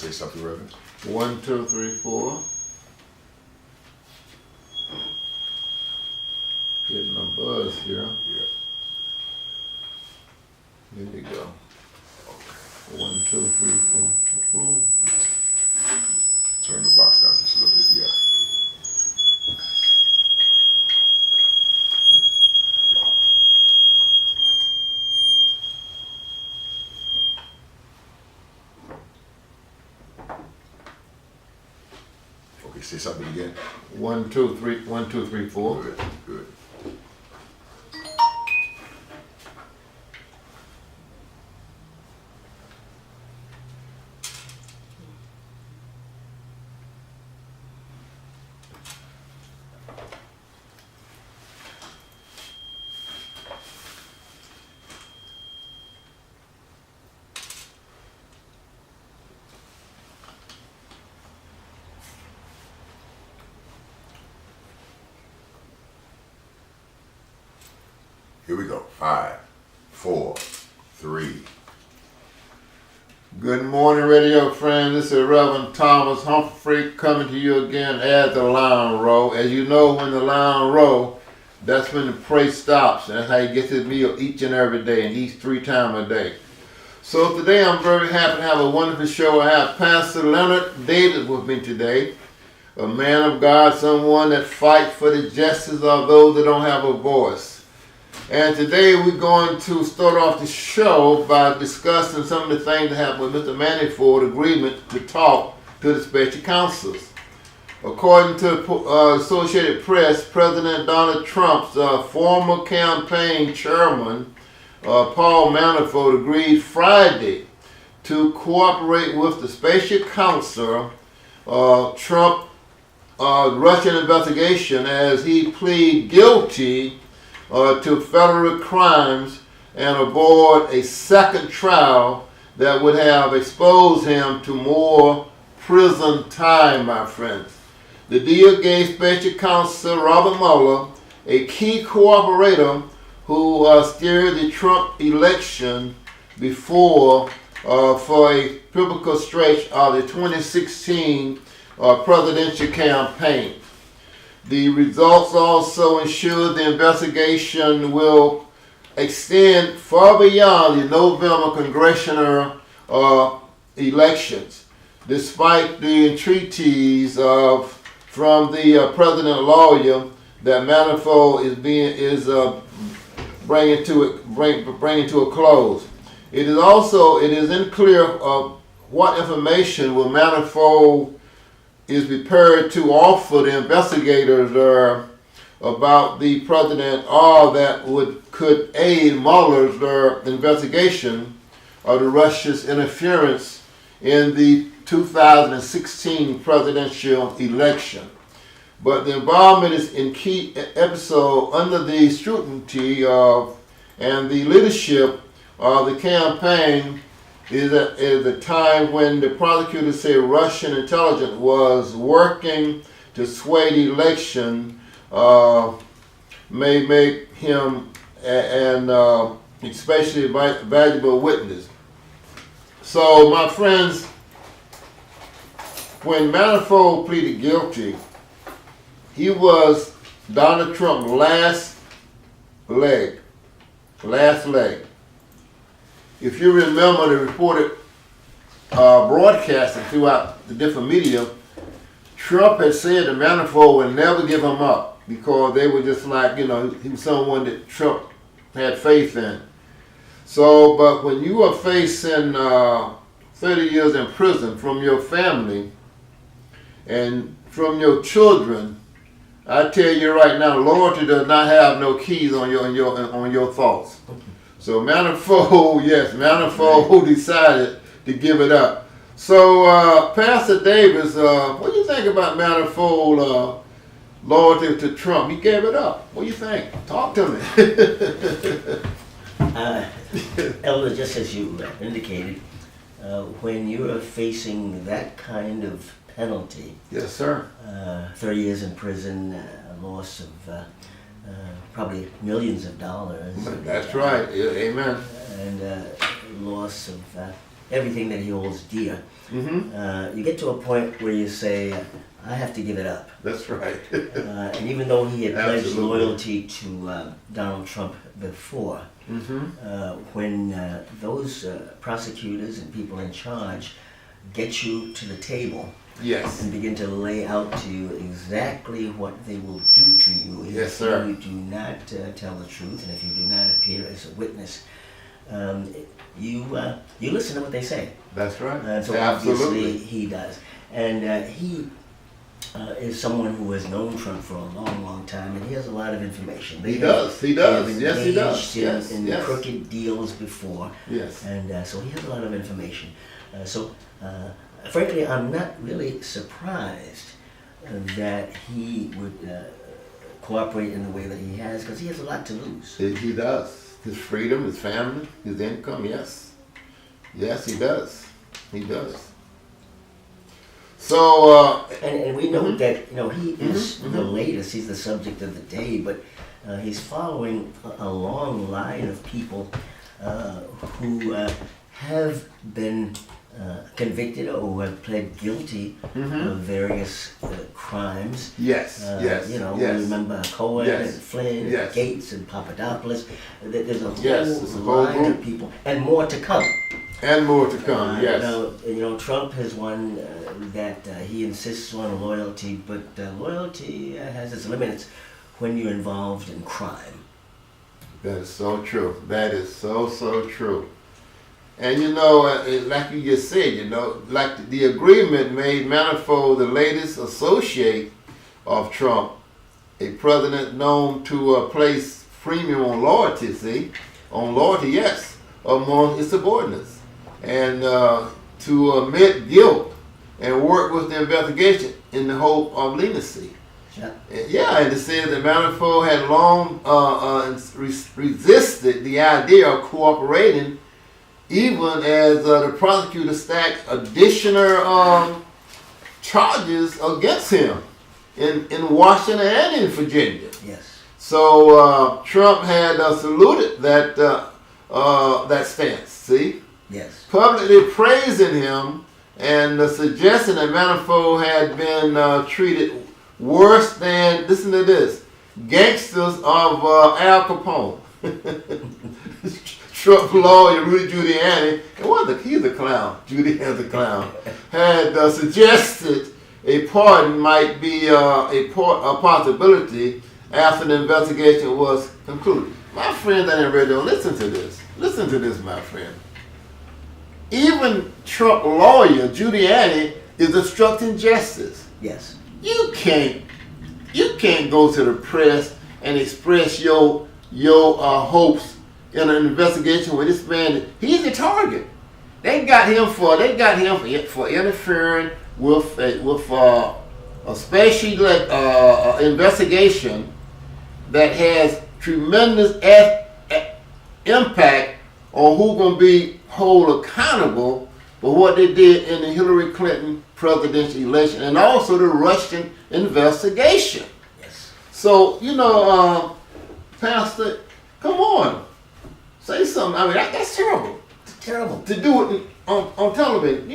say something, Reverend? 1, 2, 3, 4. Getting a buzz here. Yeah. There you go. 1, 2, 3, 4. Ooh. Turn the box down just a little bit, yeah. Okay, say something again. 1, 2, 3. 1, 2, 3, 4. Good, good. Here we go. 5, 4, 3. Good morning, radio friends. This is Reverend Thomas Humphrey coming to you again at the Line Row. As you know, when the Line Row, that's when the praise stops. And that's how you get this meal each and every day and eat 3 times a day. So today I'm very happy to have a wonderful show. I have Pastor Leonard David with me today. A man of God, someone that fights for the justice of those that don't have a voice. And today we're going to start off the show by discussing some of the things that happened with Mr. Manifold agreement to talk to the special counsels. According to the Associated Press, President Donald Trump's former campaign chairman, Paul Manifold, agreed Friday to cooperate with the special counsel Trump Russian investigation as he pleaded guilty to federal crimes and avoid a second trial that would have exposed him to more prison time, my friends. The deal gave special counsel Robert Mueller, a key cooperator who steered the Trump election before for a pivotal stretch of the 2016 presidential campaign. The results also ensure the investigation will extend far beyond the November congressional elections, despite the entreaties from the president lawyer that Manifold is bringing to a close. It is unclear what information will Manifold is prepared to offer the investigators about the president, or that could aid Mueller's investigation of the Russia's interference in the 2016 presidential election. But the involvement is in key episode under the scrutiny of and the leadership of the campaign is a time when the prosecutor said Russian intelligence was working to sway the election, may make him an especially valuable witness. So, my friends, when Manifold pleaded guilty, he was Donald Trump's last leg. If you remember the reported broadcasting throughout the different media, Trump had said that Manifold would never give him up because they were just like, he was someone that Trump had faith in. So, but when you are facing 30 years in prison from your family and from your children, I tell you right now, loyalty does not have no keys on your thoughts. So Manifold decided to give it up. So Pastor Davis, what do you think about Manifold loyalty to Trump? He gave it up. What do you think? Talk to me. Elder, just as you indicated, when you are facing that kind of penalty, yes, sir. 30 years in prison, a loss of probably millions of dollars. That's right. Amen. And loss of everything that he holds dear, you get to a point where you say, I have to give it up. That's right. And even though he had pledged Absolutely. loyalty to Donald Trump before, when those prosecutors and people in charge get you to the table Yes. and begin to lay out to you exactly what they will do to you if Yes, sir. you do not tell the truth and if you do not appear as a witness, you listen to what they say. That's right. And so Absolutely. obviously he does. And he is someone who has known Trump for a long, long time, and he has a lot of information. He does. He does. They have Yes, he does. engaged in Yes. crooked deals before, Yes. and so he has a lot of information. Frankly, I'm not really surprised that he would cooperate in the way that he has, because he has a lot to lose. He does. His freedom, his family, his income, yes. Yes, he does. He does. So, And we know that he is the latest. He's the subject of the day, but he's following a long line of people who have been convicted or who have pled guilty of various crimes. yes, yes, We yes. remember Cohen Yes. and Flynn, Yes. and Gates and Papadopoulos. There's a Yes, it's a whole whole line group. of people, and more to come. And more to come, yes. Trump is one that he insists on loyalty, but loyalty has its limits when you're involved in crime. That is so true. That is so, so true. And like you just said, like the agreement made Manafort the latest associate of Trump, a president known to place premium on loyalty, yes, among his subordinates, and to admit guilt and work with the investigation in the hope of leniency. Yeah. And it says that Manafort had long resisted the idea of cooperating, even as the prosecutor stacked additional charges against him in Washington and in Virginia. Yes. So Trump had saluted that stance. See, Yes. publicly praising him and suggesting that Manafort had been treated worse than, listen to this, gangsters of Al Capone. Trump lawyer Rudy Giuliani, he's a clown, Giuliani's a clown, had suggested a pardon might be a possibility after the investigation was concluded. My friends on the radio, listen to this. Listen to this, my friend. Even Trump lawyer Giuliani is obstructing justice. Yes. You can't go to the press and express your hopes in an investigation with this man. He's a target. They got him for interfering with a special investigation that has tremendous impact on who's going to be held accountable for what they did in the Hillary Clinton presidential election and also the Russian investigation. Yes. So, Pastor, come on. Say something. I mean, that's terrible. Terrible. To do it on television,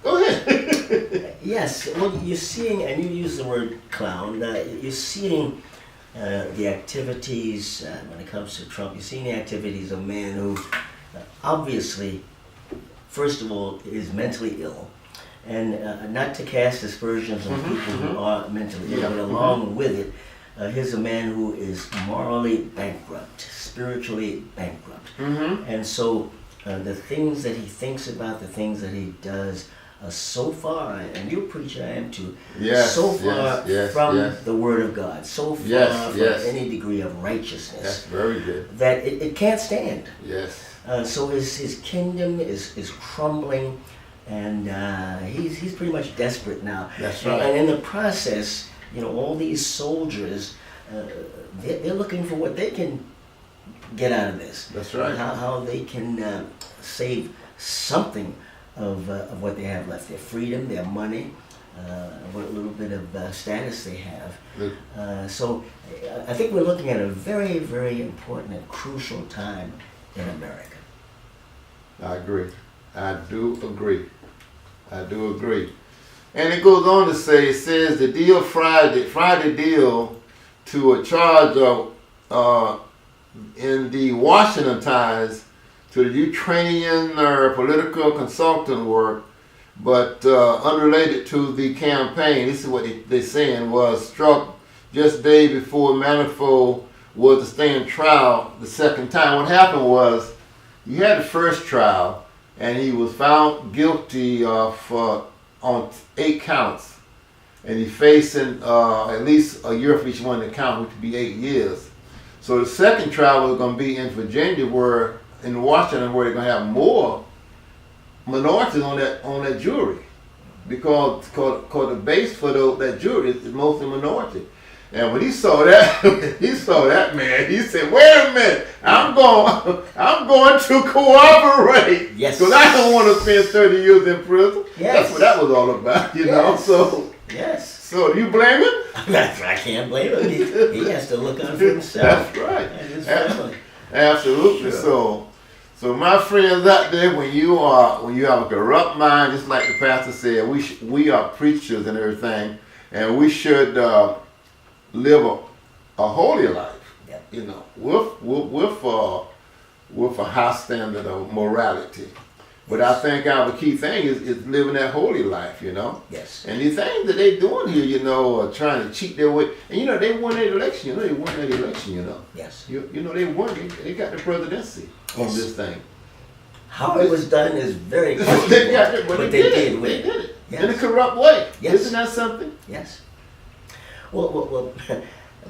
go ahead. Yes. Well, you're seeing, and you use the word clown, you're seeing the activities, when it comes to Trump, you're seeing the activities of a man who obviously, first of all, is mentally ill. And not to cast aspersions on people who are mentally ill, but along with it, here's a man who is morally bankrupt, spiritually bankrupt. And so the things that he thinks about, the things that he does, so far, and you're a preacher, I am too, so far from the Word of God, so far from any degree of righteousness. That's very good. That it can't stand. Yes. So his kingdom is crumbling, and he's pretty much desperate now. That's right. And in the process, all these soldiers, they're looking for what they can get out of this. That's right. How they can save something of what they have left, their freedom, their money, what little bit of status they have. So I think we're looking at a very, very important and crucial time in America. I agree. I do agree. I do agree. And it goes on to say, it says the deal Friday deal to a charge of in the Washington Times to the Ukrainian political consultant work, but unrelated to the campaign. This is what they're saying, was struck just day before Manafort was to stand trial the second time. What happened was, you had the first trial, and he was found guilty of on 8 counts, and he's facing at least a year for each one of the counts, which would be 8 years. So the second trial was going to be in Virginia, in Washington, where they're going to have more minorities on that jury, because the base for that jury is mostly minority. And when he saw that, man, he said, "Wait a minute, I'm going to cooperate, Yes. because I don't want to spend 30 years in prison." Yes. That's what that was all about, you know. So, Yes. so do you blame him? I can't blame him. He has to look out for himself. That's right. And his family. Absolutely. Sure. So my friends out there, when you have a corrupt mind, just like the pastor said, we are preachers and everything, and we should live a holy life. Yep. You know, with a high standard of morality. But I think our key thing is living that holy life, you know. Yes. And the things that they doing here, you know, are trying to cheat their way. And you know, they won that election. You know, Yes. You know, they won. They got the presidency on this thing. How it was done is very They questionable. got it, but But they they did did it. win. They did it Yes. in a corrupt way. Yes. Isn't that something? Yes. Well,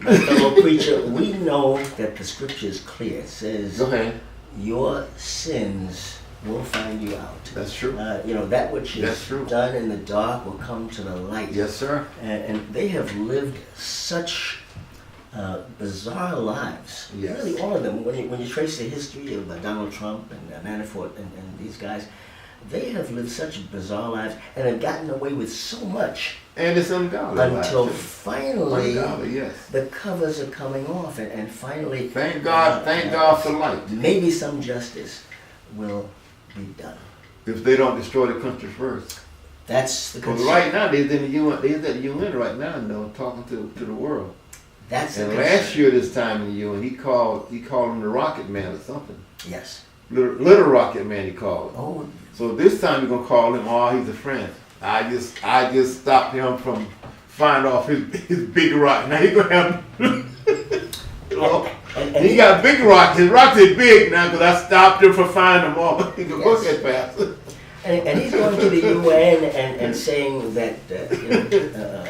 my fellow preacher, we know that the scripture is clear. It says, Go ahead. your sins will find you out. That's true. You know, that which That's is true. done in the dark will come to the light. Yes, sir. And they have lived such bizarre lives. Yes. Really, all of them. When you trace the history of Donald Trump and Manafort and these guys, they have lived such bizarre lives and have gotten away with so much And it's ungodly. until life, too. finally Ungodly, yes. the covers are coming off, and finally, Thank God. Thank God for light. maybe some justice will be done. If they don't destroy the country first. That's the Because concern. right now, they're in the UN. They're at the UN right now, you know, talking to the world. That's the And concern. last year this time in the UN, he called him the Rocket Man or something. Yes. Little Rocket Man, he called him. Oh, So this time you're gonna call him, oh, he's a friend. I just stopped him from finding off his big rock. Now he's gonna have, and he got big rock. His rocks is big now because I stopped him from finding them all. He can look at fast. And he's going to the UN and saying that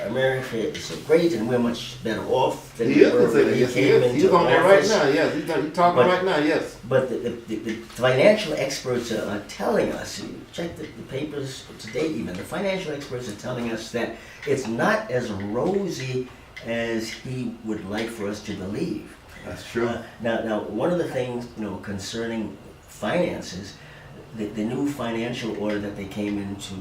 America is so great and we're much better off than He we is were gonna say when that. he Yes, he came is. He's into on there right office. now. Yes, he's talking But- right now. Yes. But the financial experts are telling us, you check the papers today even, the financial experts are telling us that it's not as rosy as he would like for us to believe. That's true. Now, one of the things, concerning finances, the new financial order that they came into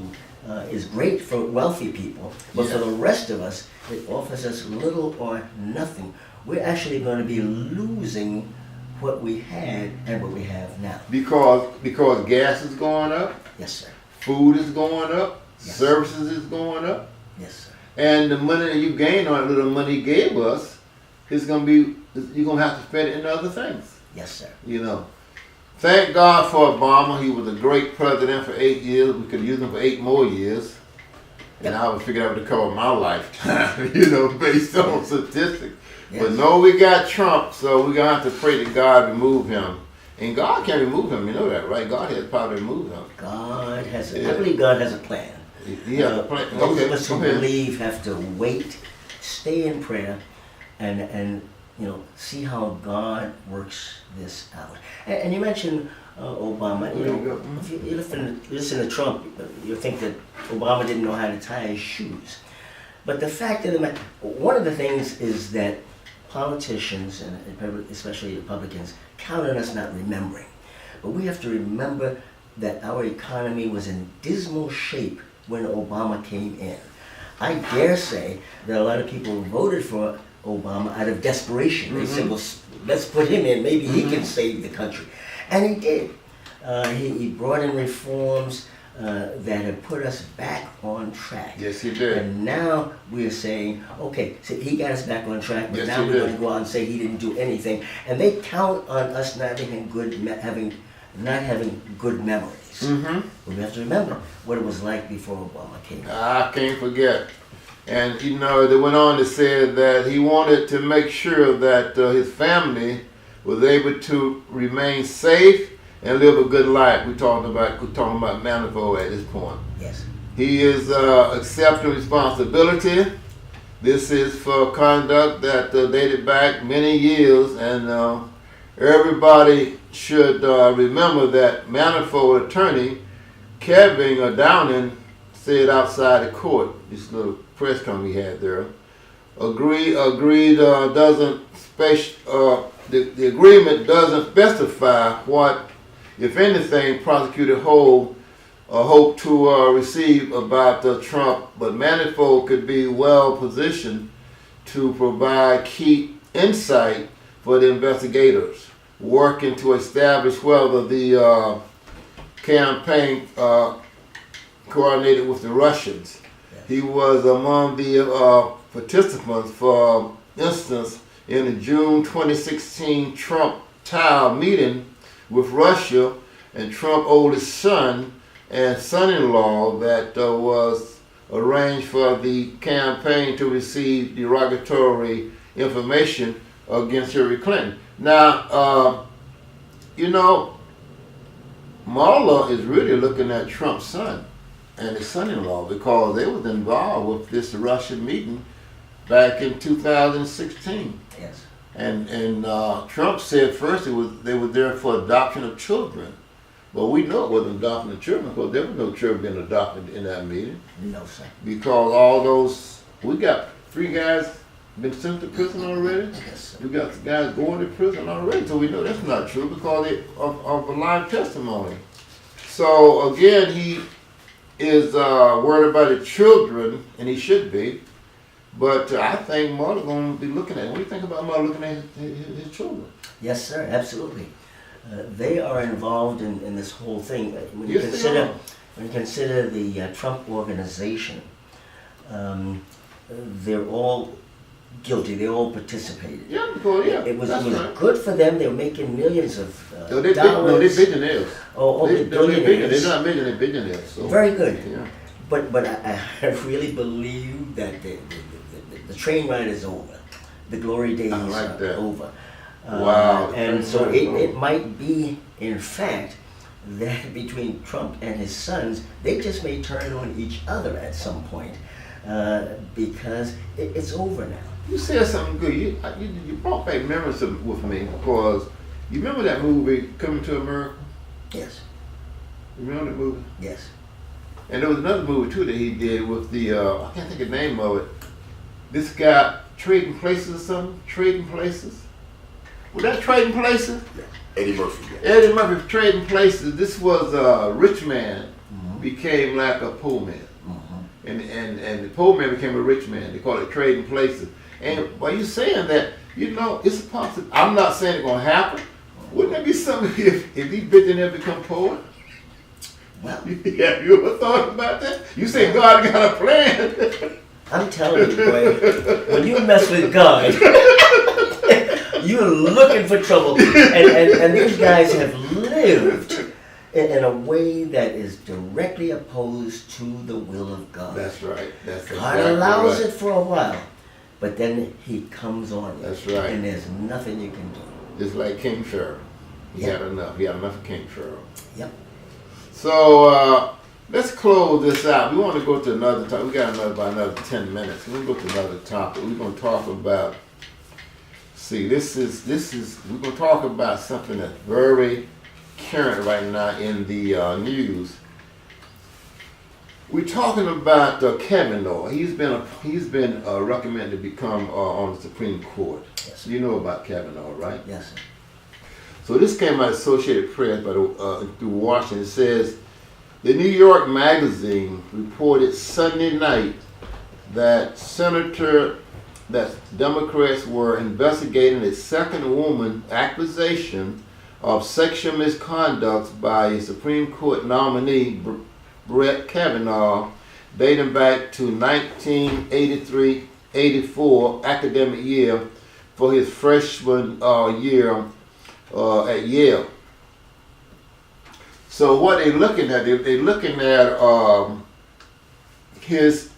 is great for wealthy people, but for the rest of us, it offers us little or nothing. We're actually going to be losing what we had and what we have now. Because gas is going up, Yes, sir. food is going up, Yes. services is going up, Yes, sir. and the money that you gain on that little money he gave us is gonna be, you're gonna have to spend it in other things. Yes, sir. Thank God for Obama. He was a great president for 8 years. We could use him for 8 more years. And I would figure that would cover my lifetime, based on statistics. Yes. But no, we got Trump, so we're going to have to pray that God remove him. And God can remove him, you know that, right? God has power to remove him. God has Yeah. I believe God has a plan. He has a plan. Those Okay, of us who go ahead. believe have to wait, stay in prayer, and see how God works this out. And you mentioned Obama. There you go. If you listen to Trump, you think that Obama didn't know how to tie his shoes. But the fact of the matter, one of the things is that politicians, and especially Republicans, count on us not remembering. But we have to remember that our economy was in dismal shape when Obama came in. I dare say that a lot of people voted for Obama out of desperation. They said, well, let's put him in. Maybe he can save the country. And he did. He brought in reforms that have put us back on track. Yes, he did. And now we're saying, okay, so he got us back on track, but Yes, now he we're did. going to go out and say he didn't do anything. And they count on us not having good memories. Mm-hmm. But we have to remember what it was like before Obama came. I can't forget. And you know, they went on to say that he wanted to make sure that his family was able to remain safe and live a good life. We're talking about Manifold at this point. Yes. He is accepting responsibility. This is for conduct that dated back many years, and everybody should remember that Manifold attorney Kevin Downing said outside the court, this little press conference we had there, the agreement doesn't specify what, if anything, prosecutor hope to receive about Trump, but Manifold could be well positioned to provide key insight for the investigators working to establish whether the campaign coordinated with the Russians. He was among the participants, for instance, in the June 2016 Trump town meeting with Russia and Trump's oldest son and son-in-law that was arranged for the campaign to receive derogatory information against Hillary Clinton. Now, you know, Mueller is really looking at Trump's son and his son-in-law because they was involved with this Russian meeting back in 2016. Yes. And Trump said first they were there for adoption of children. But we know it wasn't adoption of children because there was no children being adopted in that meeting. No, sir. Because all those, we got 3 guys been sent to prison already. Yes, sir. We got guys going to prison already, so we know that's not true because of a live testimony. So again, he is worried about the children, and he should be. But I think Mueller's going to be looking at. What do you think about Mueller looking at his children? Yes, sir. Absolutely. They are involved in this whole thing. When you Yes, they are. consider the Trump organization, they're all guilty. They all participated. Yeah, because It was that's right. good for them. They were making millions of No, they're dollars. billionaires. They're They're billionaires. not millionaires, they're billionaires. So. Very good. Yeah. But I really believe that the train ride is over. The glory days I like are that. over. Wow. And so Train ride is it over. might be, in fact, that between Trump and his sons, they just may turn on each other at some point because it's over now. You said something good. You brought back memories with me because you remember that movie, Coming to America? Yes, You remember that movie? yes. And there was another movie too that he did with the, I can't think of the name of it. This guy, Trading Places or something? Trading Places? Was that Trading Places? Eddie Murphy. Yeah. Eddie Murphy, Trading Places. This was a rich man became like a poor man. And the poor man became a rich man. They call it Trading Places. And by you saying that, you know, it's a possibility. I'm not saying it's going to happen. Wouldn't it be something if these billionaires become poor? Well, Yeah, you ever thought about that? You say God got a plan. I'm telling you, boy, when you mess with God, you're looking for trouble. And these guys have lived in a way that is directly opposed to the will of God. That's right. That's God exactly allows right. it for a while, but then he comes on you. That's right. And there's nothing you can do. Just like King Pharaoh. He Yeah. had enough. He had enough of King Pharaoh. Yep. So let's close this out. We want to go to another topic. We got about another 10 minutes. We're going to go to another topic. We're going to talk about, this is, we're going to talk about something that's very current right now in the news. We're talking about Kavanaugh. He's been recommended to become on the Supreme Court. Yes. You know about Kavanaugh, right? Yes, sir. So this came out of Associated Press through Washington. It says, the New York Magazine reported Sunday night that Democrats were investigating a second woman accusation of sexual misconduct by a Supreme Court nominee, Brett Kavanaugh, dating back to 1983-84 academic year for his freshman year at Yale. So what they're looking at, they're looking at his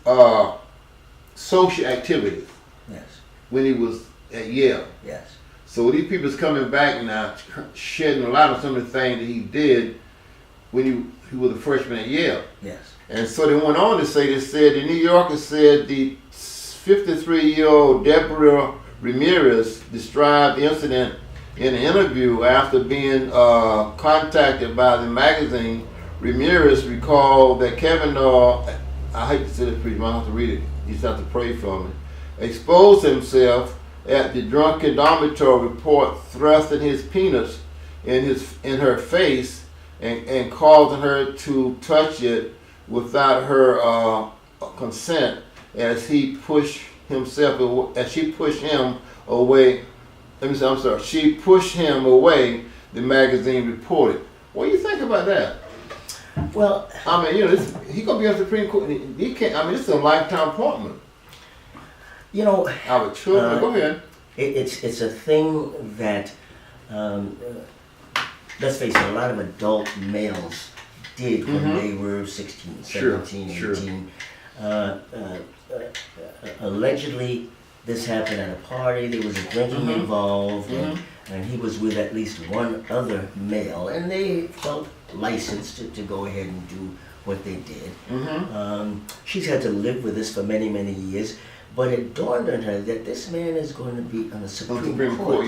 social activities Yes. when he was at Yale. Yes. So these people's coming back now, shedding a lot of some of the things that he did when he was a freshman at Yale. Yes. And so they went on to say, they said, the New Yorker said the 53-year-old Deborah Ramirez described the incident in an interview after being contacted by the magazine. Ramirez recalled that Kavanaugh, I hate to say this, preacher, I have to read it, you just have to pray for me, exposed himself at the drunken dormitory report, thrusting his penis in her face and causing her to touch it without her consent as he pushed himself, as she pushed him away. She pushed him away, the magazine reported. What do you think about that? Well, I mean, he's going to be on the Supreme Court. He can't, I mean, this is a lifetime appointment. you know, Our children, go ahead. it's a thing that, let's face it, a lot of adult males did when they were 16, 17, Sure. 18. Allegedly, this happened at a party. There was a drinking involved, and he was with at least one other male, and they felt licensed to go ahead and do what they did. She's had to live with this for many, many years, but it dawned on her that this man is going to be on the Supreme Court,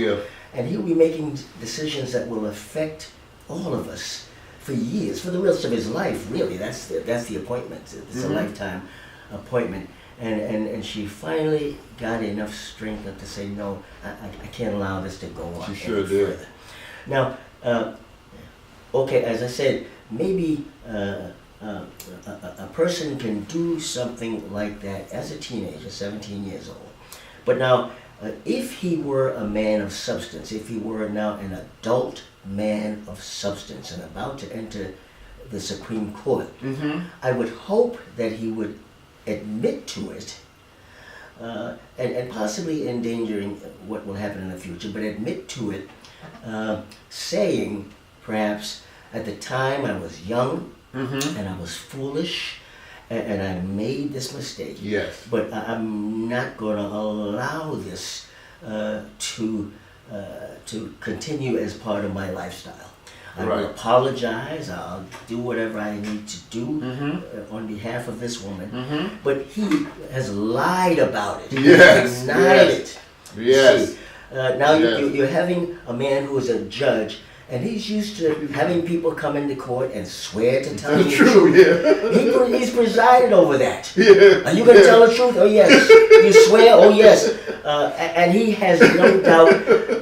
and he'll be making decisions that will affect all of us for years, for the rest of his life. Really, that's the appointment. It's a lifetime appointment. And she finally got enough strength to say, no, I can't allow this to go on. She sure did. Further. Now, okay, as I said, maybe a person can do something like that as a teenager, 17 years old. But now, if he were a man of substance, if he were now an adult man of substance and about to enter the Supreme Court, I would hope that he would admit to it, and possibly endangering what will happen in the future, but admit to it, saying, perhaps, at the time I was young, and I was foolish, and I made this mistake. Yes. But I'm not going to allow this to continue as part of my lifestyle. I will apologize. I'll do whatever I need to do on behalf of this woman. But he has lied about it. Yes. He denied it. Yes. See, now you're having a man who is a judge, and he's used to having people come into court and swear to tell you the truth. He's presided over that. Are you going to tell the truth? Oh, yes. You swear? Oh, yes. And he has no doubt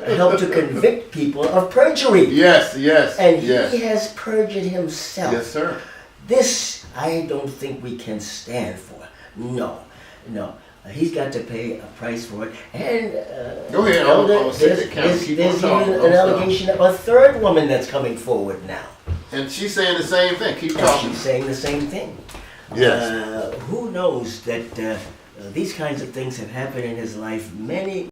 helped to convict people of perjury. Yes. And he has perjured himself. Yes, sir. This, I don't think we can stand for. No. He's got to pay a price for it. And go ahead. There's even an allegation of a third woman that's coming forward now. And she's saying the same thing. Keep talking. She's saying the same thing. Yes. Who knows that these kinds of things have happened in his life many